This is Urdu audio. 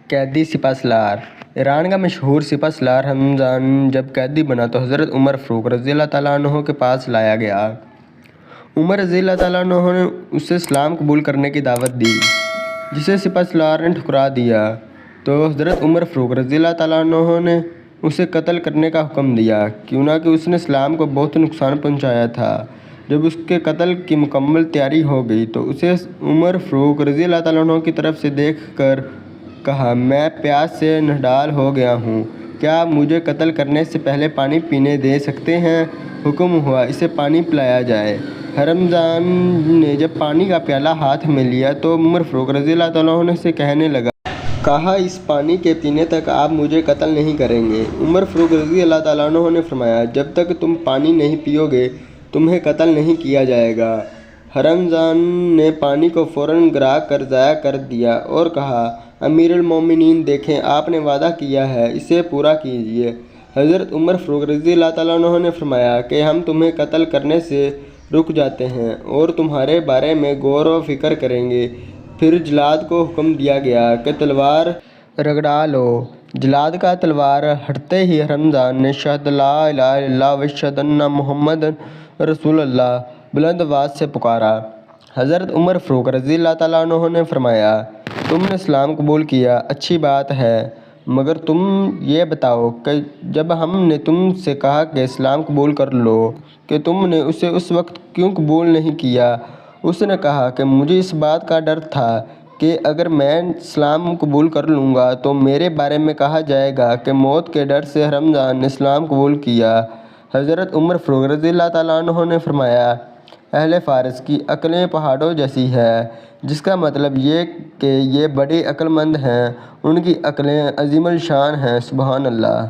قیدی سپہ سالار۔ ایران کا مشہور سپہ سالار رمضان جب قیدی بنا تو حضرت عمر فاروق رضی اللہ تعالیٰ عنہ کے پاس لایا گیا۔ عمر رضی اللہ تعالیٰ عنہ نے اسے اسلام قبول کرنے کی دعوت دی، جسے سپہ سالار نے ٹھکرا دیا تو حضرت عمر فاروق رضی اللہ تعالیٰ عنہ نے اسے قتل کرنے کا حکم دیا، کیونکہ اس نے اسلام کو بہت نقصان پہنچایا تھا۔ جب اس کے قتل کی مکمل تیاری ہو گئی تو اسے عمر فاروق رضی اللہ تعالیٰ عنہ کی طرف سے دیکھ کر کہا، میں پیاس سے نڈال ہو گیا ہوں، کیا آپ مجھے قتل کرنے سے پہلے پانی پینے دے سکتے ہیں؟ حکم ہوا اسے پانی پلایا جائے۔ رمضان نے جب پانی کا پیالہ ہاتھ میں لیا تو عمر فاروق رضی اللہ تعالیٰ عنہ سے کہنے لگا، کہا اس پانی کے پینے تک آپ مجھے قتل نہیں کریں گے۔ عمر فاروق رضی اللہ تعالیٰ عنہ نے فرمایا، جب تک تم پانی نہیں پیو گے تمہیں قتل نہیں کیا جائے گا۔ رمضان نے پانی کو فوراً گرا کر ضائع کر دیا اور کہا، امیر المومنین دیکھیں، آپ نے وعدہ کیا ہے، اسے پورا کیجیے۔ حضرت عمر فاروق رضی اللہ تعالیٰ عنہ نے فرمایا کہ ہم تمہیں قتل کرنے سے رک جاتے ہیں اور تمہارے بارے میں غور و فکر کریں گے۔ پھر جلاد کو حکم دیا گیا کہ تلوار رگڑا لو۔ جلاد کا تلوار ہٹتے ہی رمضان نے اشہد لا الہ الا اللہ و اشہد ان محمد رسول اللہ بلند آواز سے پکارا۔ حضرت عمر فاروق رضی اللہ تعالیٰ عنہ نے فرمایا، تم نے اسلام قبول کیا، اچھی بات ہے، مگر تم یہ بتاؤ کہ جب ہم نے تم سے کہا کہ اسلام قبول کر لو کہ تم نے اسے اس وقت کیوں قبول نہیں کیا؟ اس نے کہا کہ مجھے اس بات کا ڈر تھا کہ اگر میں اسلام قبول کر لوں گا تو میرے بارے میں کہا جائے گا کہ موت کے ڈر سے رمضان نے اسلام قبول کیا۔ حضرت عمر فاروق رضی اللہ تعالیٰ عنہ نے فرمایا، اہل فارس کی عقلیں پہاڑوں جیسی ہیں، جس کا مطلب یہ کہ یہ بڑے عقل مند ہیں، ان کی عقلیں عظیم الشان ہیں، سبحان اللہ۔